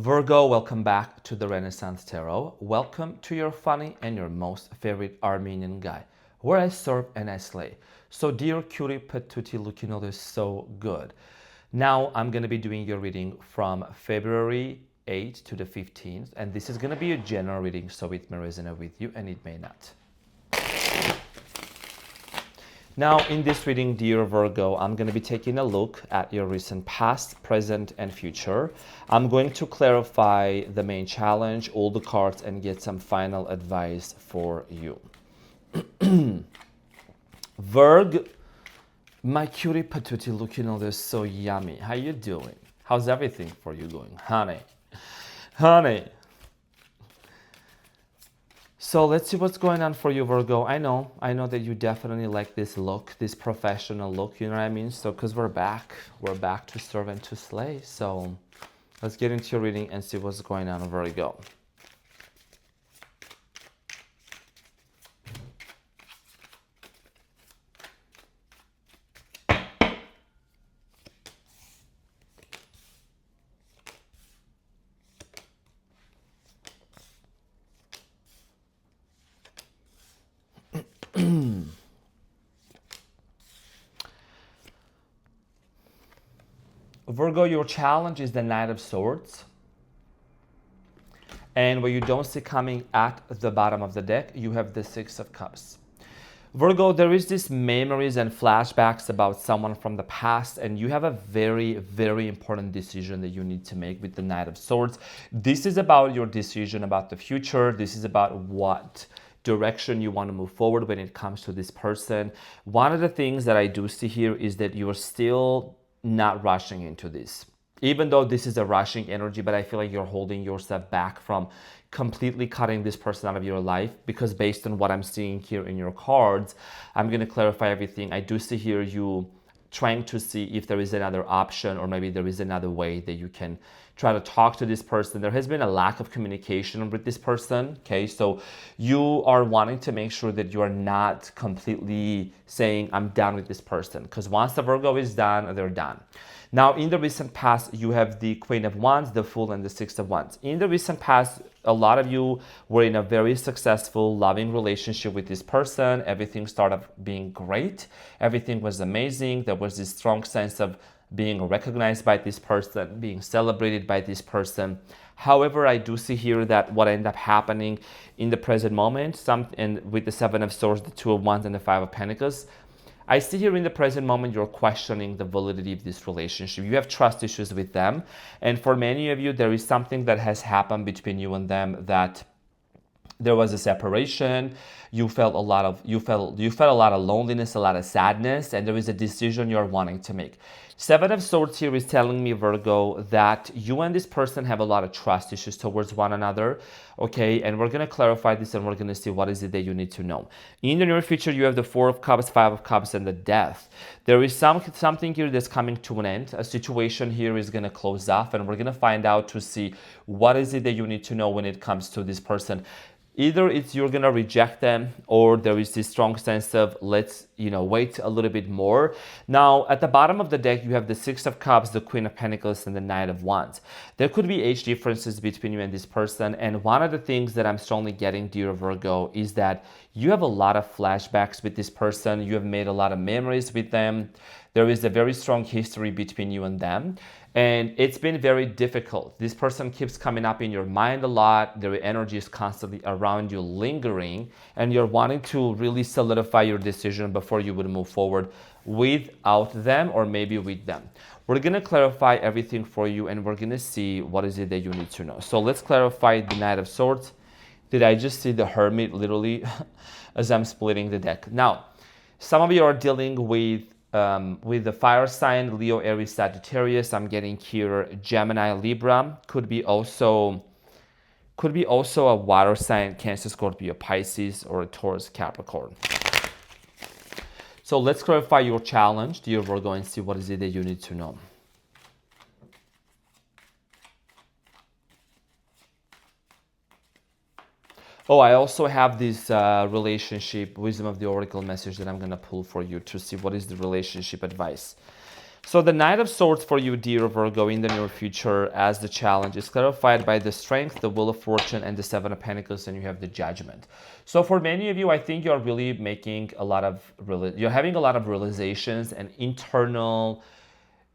Virgo, welcome back to the Renaissance Tarot. Welcome to your funny and your most favorite Armenian guy, where I serve and I slay. So dear cutie patootie, looking all this so good. Now I'm going to be doing your reading from February 8th to the 15th, and this is going to be a general reading, so it may resonate with you and it may not. Now, in this reading, dear Virgo, I'm going to be taking a look at your recent past, present, and future. I'm going to clarify the main challenge, all the cards, and get some final advice for you. Virg, my cutie patootie, looking all this so yummy. How you doing? How's everything for you going? Honey. So let's see what's going on for you, Virgo. I know that you definitely like this look, this professional look, you know what I mean? So, because we're back to serve and to slay. So let's get into your reading and see what's going on, Virgo. Virgo, your challenge is the Knight of Swords. And where you don't see coming at the bottom of the deck, you have the Six of Cups. Virgo, there is this memories and flashbacks about someone from the past, and you have a very, very important decision that you need to make with the Knight of Swords. This is about your decision about the future. This is about what direction you want to move forward when it comes to this person. One of the things that I do see here is that you're still not rushing into this, even though this is a rushing energy, but I feel like you're holding yourself back from completely cutting this person out of your life, because based on what I'm seeing here in your cards, I'm going to clarify everything. I do see here you trying to see if there is another option, or maybe there is another way that you can try to talk to this person. There has been a lack of communication with this person, okay? So you are wanting to make sure that you are not completely saying, I'm done with this person, because once the Virgo is done, they're done. Now, in the recent past, you have the Queen of Wands, the Fool, and the Six of Wands. In the recent past, a lot of you were in a very successful, loving relationship with this person. Everything started being great. Everything was amazing. There was this strong sense of being recognized by this person, being celebrated by this person. However, I do see here that what ended up happening in the present moment, and with the Seven of Swords, the Two of Wands, and the Five of Pentacles, I see here in the present moment, you're questioning the validity of this relationship. You have trust issues with them. And for many of you, there is something that has happened between you and them, that there was a separation. You felt a lot of loneliness, a lot of sadness, and there is a decision you're wanting to make. Seven of Swords here is telling me, Virgo, that you and this person have a lot of trust issues towards one another, okay? And we're going to clarify this, and we're going to see what is it that you need to know. In the near future, you have the Four of Cups, Five of Cups, and the Death. There is something here that's coming to an end. A situation here is going to close off, and we're going to find out to see what is it that you need to know when it comes to this person. Either it's you're going to reject them, or there is this strong sense of let's, wait a little bit more. Now, at the bottom of the deck, you have the Six of Cups, the Queen of Pentacles, and the Knight of Wands. There could be age differences between you and this person. And one of the things that I'm strongly getting, dear Virgo, is that you have a lot of flashbacks with this person. You have made a lot of memories with them. There is a very strong history between you and them. And it's been very difficult. This person keeps coming up in your mind a lot. Their energy is constantly around you, lingering, and you're wanting to really solidify your decision before you would move forward without them, or maybe with them. We're going to clarify everything for you, and we're going to see what is it that you need to know. So let's clarify the Knight of Swords. Did I just see the Hermit literally as I'm splitting the deck? Now, some of you are dealing with the fire sign, Leo, Aries, Sagittarius. I'm getting here Gemini, Libra. Could be also a water sign, Cancer, Scorpio, Pisces, or a Taurus, Capricorn. So let's clarify your challenge, dear Virgo, and see what is it that you need to know. Oh, I also have this relationship wisdom of the oracle message that I'm going to pull for you to see what is the relationship advice. So the Knight of Swords for you, dear Virgo, in the near future as the challenge is clarified by the Strength, the Wheel of Fortune, and the Seven of Pentacles, and you have the Judgment. So for many of you, I think you're really making a lot of, you're having a lot of realizations and internal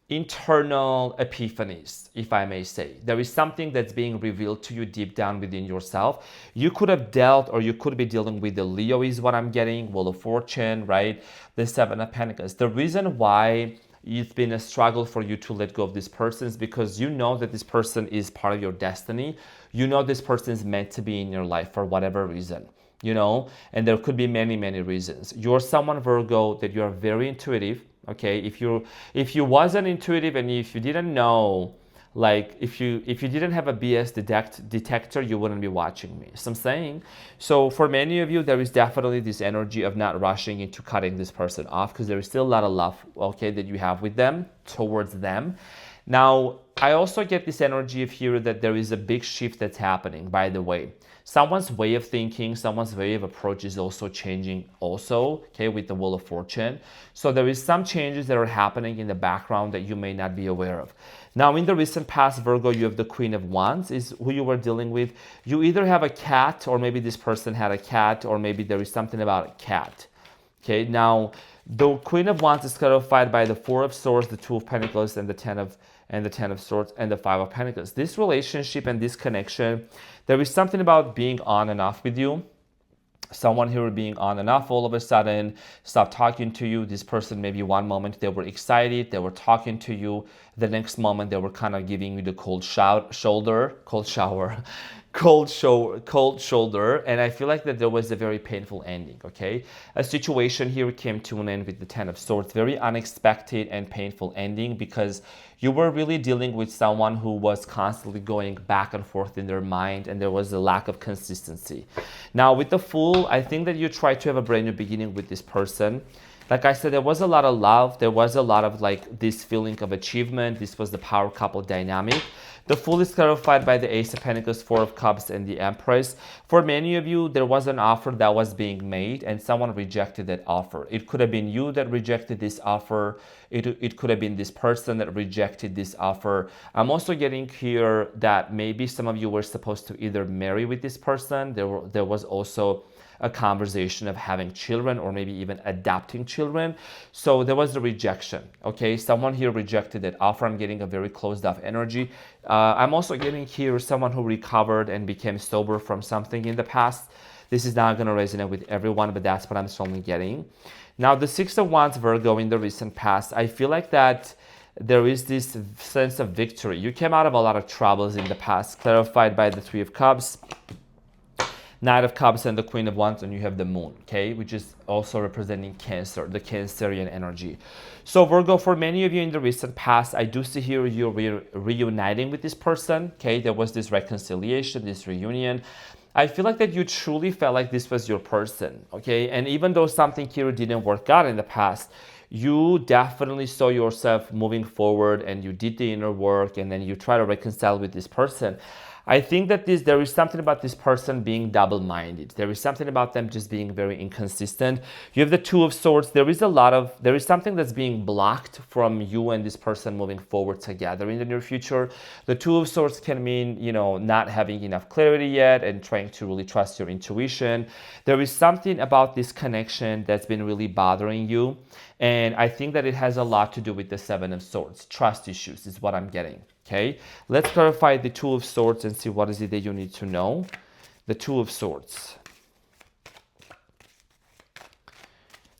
epiphanies, if I may say. There is something that's being revealed to you deep down within yourself. You could have dealt, or you could be dealing with the Leo is what I'm getting, Wheel of Fortune, right? The Seven of Pentacles. The reason why it's been a struggle for you to let go of this person is because you know that this person is part of your destiny. You know this person is meant to be in your life for whatever reason, you know, and there could be many, many reasons. You're someone, Virgo, that you are very intuitive. Okay, if you wasn't intuitive and if you didn't know, like if you didn't have a BS detector, you wouldn't be watching me. So I'm saying, so for many of you, there is definitely this energy of not rushing into cutting this person off because there is still a lot of love, okay, that you have with them, towards them. Now, I also get this energy of here that there is a big shift that's happening, by the way. Someone's way of thinking, someone's way of approach is also changing also, okay, with the Wheel of Fortune. So there is some changes that are happening in the background that you may not be aware of. Now, in the recent past, Virgo, you have the Queen of Wands is who you were dealing with. You either have a cat, or maybe this person had a cat, or maybe there is something about a cat. Okay, now, the Queen of Wands is clarified by the Four of Swords, the Two of Pentacles, and the Ten of Swords, and the Five of Pentacles. This relationship and this connection, there is something about being on and off with you. Someone here being on and off all of a sudden, stop talking to you. This person, maybe one moment they were excited, they were talking to you. The next moment they were kind of giving you the cold shoulder. And I feel like that there was a very painful ending, okay? A situation here came to an end with the Ten of Swords, very unexpected and painful ending because you were really dealing with someone who was constantly going back and forth in their mind and there was a lack of consistency. Now with the Fool, I think that you try to have a brand new beginning with this person. Like I said, there was a lot of love. There was a lot of like this feeling of achievement. This was the power couple dynamic. The Fool is clarified by the Ace of Pentacles, Four of Cups, and the Empress. For many of you, there was an offer that was being made and someone rejected that offer. It could have been you that rejected this offer. It could have been this person that rejected this offer. I'm also getting here that maybe some of you were supposed to either marry with this person. There was also a conversation of having children or maybe even adopting children. So there was a rejection, okay? Someone here rejected that offer. I'm getting a very closed off energy. I'm also getting here someone who recovered and became sober from something in the past. This is not going to resonate with everyone, but that's what I'm strongly getting. Now, the Six of Wands, Virgo, in the recent past, I feel like that there is this sense of victory. You came out of a lot of troubles in the past, clarified by the Three of Cups, Knight of Cups, and the Queen of Wands, and you have the Moon, okay, which is also representing Cancer, the Cancerian energy. So Virgo, for many of you in the recent past, I do see here you're reuniting with this person, okay? There was this reconciliation, this reunion. I feel like that you truly felt like this was your person, okay? And even though something here didn't work out in the past, you definitely saw yourself moving forward and you did the inner work and then you try to reconcile with this person. I think that there is something about this person being double-minded. There is something about them just being very inconsistent. You have the Two of Swords. There is something that's being blocked from you and this person moving forward together in the near future. The Two of Swords can mean, you know, not having enough clarity yet and trying to really trust your intuition. There is something about this connection that's been really bothering you. And I think that it has a lot to do with the Seven of Swords. Trust issues is what I'm getting. Okay, let's clarify the Two of Swords and see what is it that you need to know. The Two of Swords.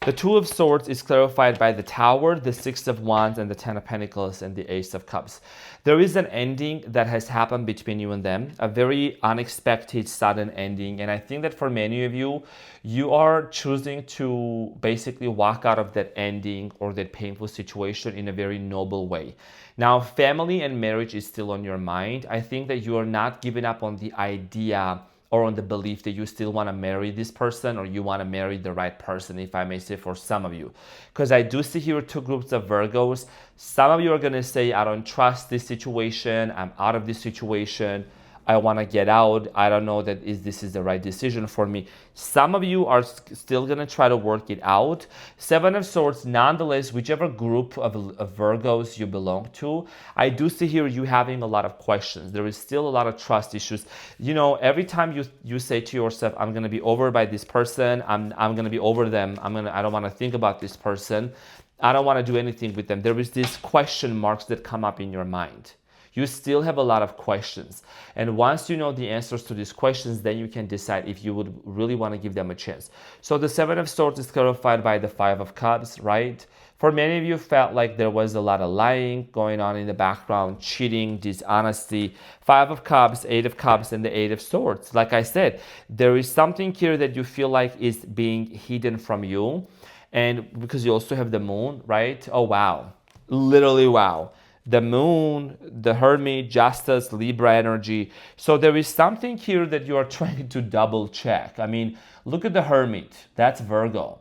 The Two of Swords is clarified by the Tower, the Six of Wands, and the Ten of Pentacles, and the Ace of Cups. There is an ending that has happened between you and them, a very unexpected, sudden ending. And I think that for many of you, you are choosing to basically walk out of that ending or that painful situation in a very noble way. Now, family and marriage is still on your mind. I think that you are not giving up on the idea or on the belief that you still want to marry this person or you want to marry the right person, if I may say, for some of you. Because I do see here two groups of Virgos. Some of you are going to say, I don't trust this situation. I'm out of this situation. I want to get out. I don't know that this is the right decision for me. Some of you are still going to try to work it out. Seven of Swords, nonetheless, whichever group of Virgos you belong to, I do see here you having a lot of questions. There is still a lot of trust issues. You know, every time you say to yourself, I'm going to be over by this person. I'm going to be over them. I don't want to think about this person. I don't want to do anything with them. There is these question marks that come up in your mind. You still have a lot of questions. And once you know the answers to these questions, then you can decide if you would really want to give them a chance. So the Seven of Swords is clarified by the Five of Cups, right? For many of you, felt like there was a lot of lying going on in the background, cheating, dishonesty. Five of Cups, Eight of Cups, and the Eight of Swords. Like I said, there is something here that you feel like is being hidden from you. And because you also have the Moon, right? Oh, wow. Literally, wow. The Moon, the Hermit, Justice, Libra energy. So there is something here that you are trying to double check. I mean, look at the Hermit. That's Virgo.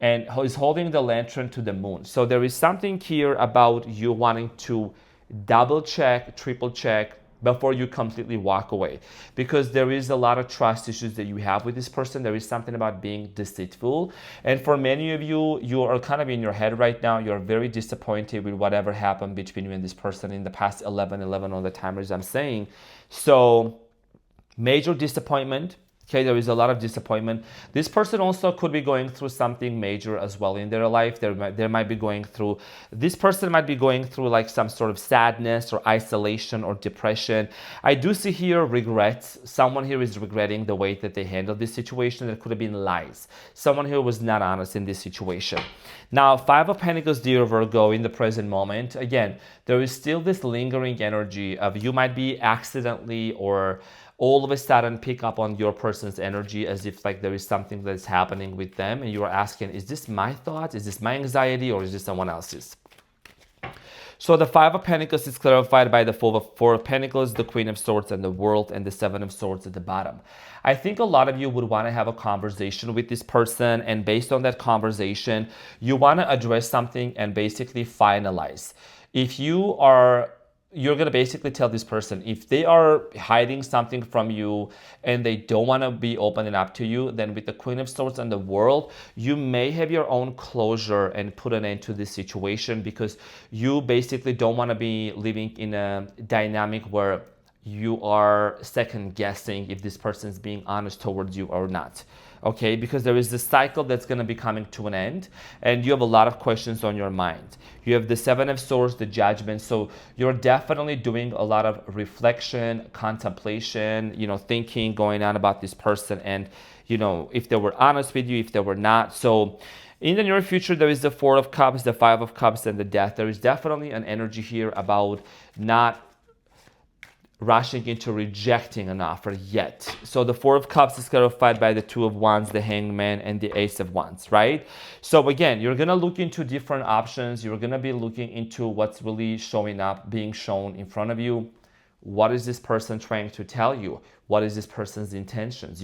And he's holding the lantern to the Moon. So there is something here about you wanting to double check, triple check, before you completely walk away, because there is a lot of trust issues that you have with this person. There is something about being deceitful, and for many of you, you are kind of in your head right now. You're very disappointed with whatever happened between you and this person in the past 11 on the timers I'm saying. So major disappointment. Okay, there is a lot of disappointment. This person also could be going through something major as well in their life. They might be going through, this person might be going through like some sort of sadness or isolation or depression. I do see here regrets. Someone here is regretting the way that they handled this situation. There could have been lies. Someone here was not honest in this situation. Now, Five of Pentacles, dear Virgo, in the present moment, again, there is still this lingering energy of you might be accidentally or all of a sudden pick up on your person's energy as if like there is something that's happening with them, and you are asking, is this my thought? Is this my anxiety, or is this someone else's? So the Five of Pentacles is clarified by the Four of Pentacles, the Queen of Swords, and the World, and the Seven of Swords at the bottom. I think a lot of you would want to have a conversation with this person, and based on that conversation, you want to address something and basically finalize. If you're going to basically tell this person, if they are hiding something from you and they don't want to be opening up to you, then with the Queen of Swords and the World, you may have your own closure and put an end to this situation, because you basically don't want to be living in a dynamic where you are second guessing if this person is being honest towards you or not. Okay, because there is this cycle that's going to be coming to an end, and you have a lot of questions on your mind. You have the Seven of Swords, the Judgment, so you're definitely doing a lot of reflection, contemplation, thinking going on about this person, and if they were honest with you, if they were not. So in the near future, there is the Four of Cups, the Five of Cups, and the Death. There is definitely an energy here about not rushing into rejecting an offer yet. So the Four of Cups is clarified by the Two of Wands, the Hangman, and the Ace of Wands, right? So again, you're going to look into different options. You're going to be looking into what's really showing up, being shown in front of you. What is this person trying to tell you? What is this person's intentions,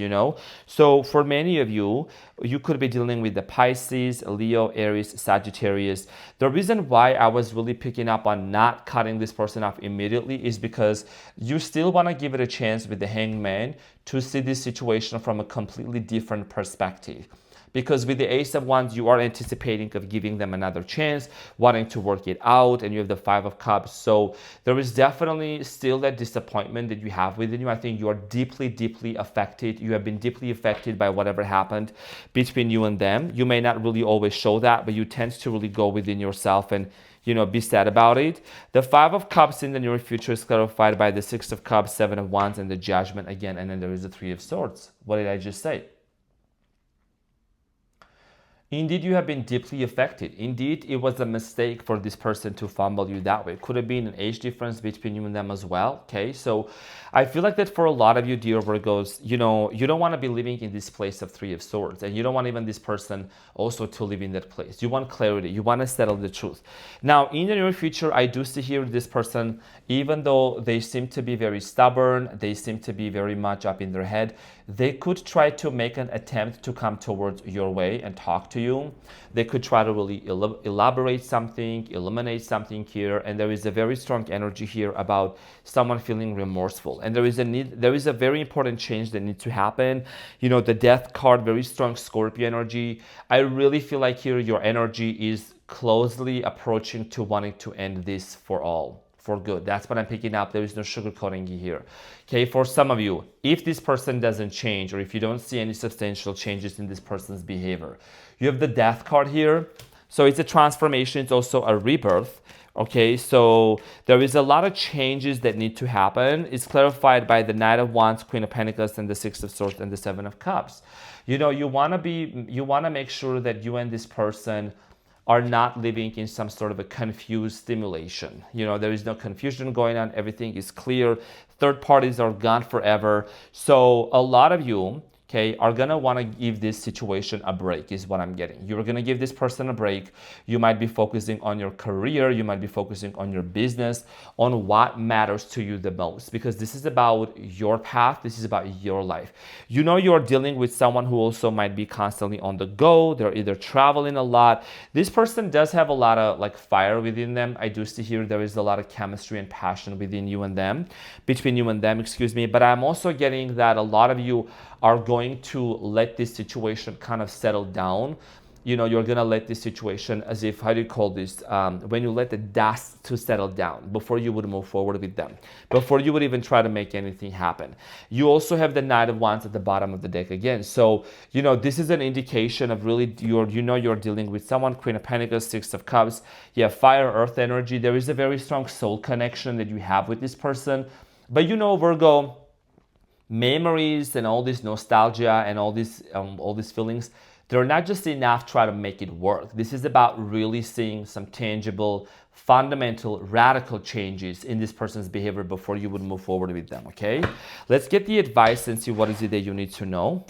So for many of you, you could be dealing with the Pisces, Leo, Aries, Sagittarius. The reason why I was really picking up on not cutting this person off immediately is because you still want to give it a chance with the Hangman to see this situation from a completely different perspective. Because with the Ace of Wands, you are anticipating of giving them another chance, wanting to work it out, and you have the Five of Cups. So there is definitely still that disappointment that you have within you. I think you are deeply, deeply affected. You have been deeply affected by whatever happened between you and them. You may not really always show that, but you tend to really go within yourself and be sad about it. The Five of Cups in the near future is clarified by the Six of Cups, Seven of Wands, and the Judgment again. And then there is the Three of Swords. What did I just say? Indeed, you have been deeply affected. Indeed, it was a mistake for this person to fumble you that way. It could have been an age difference between you and them as well. Okay, so I feel like that for a lot of you, dear Virgos, you don't want to be living in this place of Three of Swords, and you don't want even this person also to live in that place. You want clarity. You want to settle the truth. Now, in the near future, I do see here this person, even though they seem to be very stubborn, they seem to be very much up in their head, they could try to make an attempt to come towards your way and talk to you. They could try to really elaborate something, eliminate something here, and there is a very strong energy here about someone feeling remorseful. And there is a very important change that needs to happen. You know, the Death card, very strong Scorpio energy. I really feel like here your energy is closely approaching to wanting to end this for all, for good. That's what I'm picking up. There is no sugarcoating here. Okay, for some of you, if this person doesn't change, or if you don't see any substantial changes in this person's behavior, you have the Death card here. So it's a transformation. It's also a rebirth. Okay, so there is a lot of changes that need to happen. It's clarified by the Knight of Wands, Queen of Pentacles, and the Six of Swords, and the Seven of Cups. You know, you want to make sure that you and this person are not living in some sort of a confused stimulation. You know, there is no confusion going on. Everything is clear. Third parties are gone forever. So a lot of you, okay, are gonna want to give this situation a break, is what I'm getting. You're gonna give this person a break. You might be focusing on your career. You might be focusing on your business, on what matters to you the most, because this is about your path. This is about your life. You know, you're dealing with someone who also might be constantly on the go. They're either traveling a lot. This person does have a lot of like fire within them. I do see here there is a lot of chemistry and passion within you and them, between you and them, excuse me. But I'm also getting that a lot of you are going to let this situation kind of settle down. You know, you're gonna let this situation, as if, how do you call this? When you let the dust to settle down before you would move forward with them, before you would even try to make anything happen. You also have the Knight of Wands at the bottom of the deck again. So, you know, this is an indication of really you're dealing with someone. Queen of Pentacles, Six of Cups. You have fire, earth energy. There is a very strong soul connection that you have with this person. But you know, Virgo, memories and all this nostalgia and all these feelings, they're not just enough to try to make it work. This is about really seeing some tangible, fundamental, radical changes in this person's behavior before you would move forward with them, okay? Let's get the advice and see what is it that you need to know.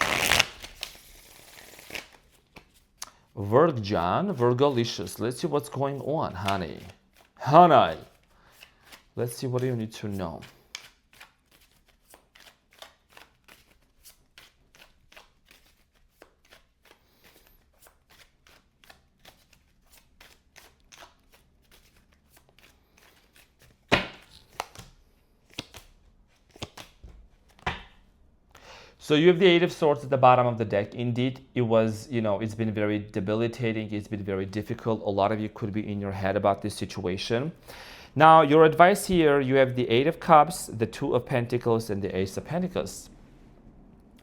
Virgolicious. Let's see what's going on, honey. Honey. Let's see what you need to know. So you have the Eight of Swords at the bottom of the deck. Indeed, it was, you know, it's been very debilitating. It's been very difficult. A lot of you could be in your head about this situation. Now, your advice here, you have the Eight of Cups, the Two of Pentacles, and the Ace of Pentacles.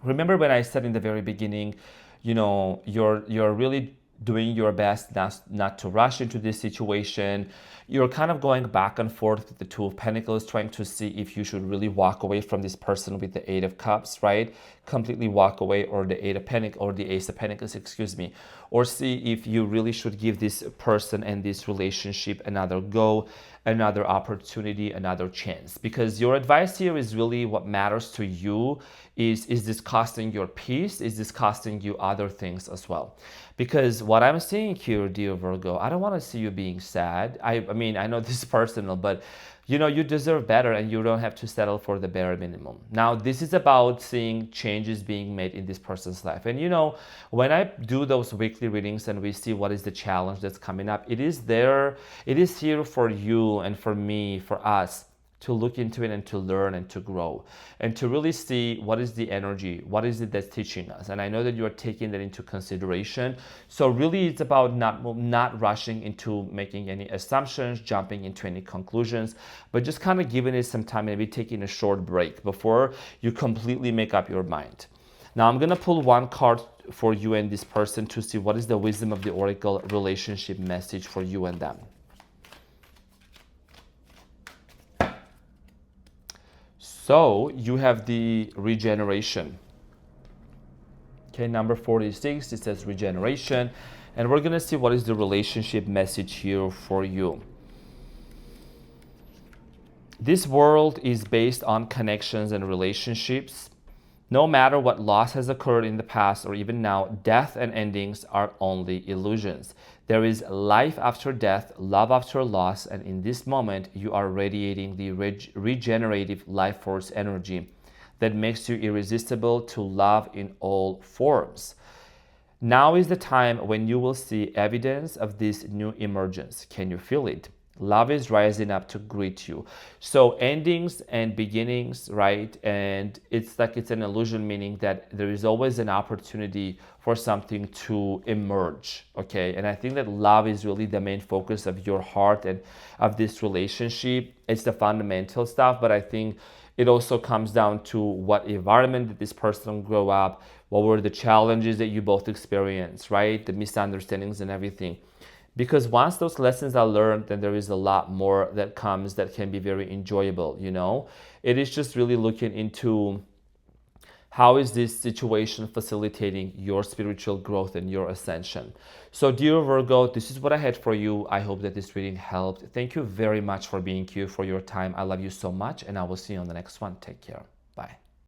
Remember when I said in the very beginning, you know, you're really doing your best not to rush into this situation. You're kind of going back and forth with the Two of Pentacles, trying to see if you should really walk away from this person with the Eight of Cups, right? Completely walk away, or the Eight of Pentacles, or the Ace of Pentacles, excuse me. Or see if you really should give this person and this relationship another go, another opportunity, another chance. Because your advice here is really what matters to you. Is this costing your peace? Is this costing you other things as well? Because what I'm seeing here, dear Virgo, I don't want to see you being sad. I mean, I know this is personal, but you know, you deserve better and you don't have to settle for the bare minimum. Now, this is about seeing changes being made in this person's life. And you know, when I do those weekly readings and we see what is the challenge that's coming up, it is here for you and for me, for us, to look into it and to learn and to grow and to really see what is the energy, what is it that's teaching us. And I know that you are taking that into consideration. So really it's about not rushing into making any assumptions, jumping into any conclusions, but just kind of giving it some time, maybe taking a short break before you completely make up your mind. Now I'm gonna pull one card for you and this person to see what is the wisdom of the Oracle relationship message for you and them. So you have the regeneration. Okay, number 46, it says regeneration. And we're gonna see what is the relationship message here for you. This world is based on connections and relationships. No matter what loss has occurred in the past or even now, death and endings are only illusions. There is life after death, love after loss, and in this moment, you are radiating the regenerative life force energy that makes you irresistible to love in all forms. Now is the time when you will see evidence of this new emergence. Can you feel it? Love is rising up to greet you. So endings and beginnings, right? And it's like it's an illusion, meaning that there is always an opportunity for something to emerge, okay? And I think that love is really the main focus of your heart and of this relationship. It's the fundamental stuff, but I think it also comes down to what environment did this person grow up, what were the challenges that you both experienced, right? The misunderstandings and everything. Because once those lessons are learned, then there is a lot more that comes that can be very enjoyable, you know? It is just really looking into how is this situation facilitating your spiritual growth and your ascension. So dear Virgo, this is what I had for you. I hope that this reading helped. Thank you very much for being here, for your time. I love you so much, and I will see you on the next one. Take care. Bye.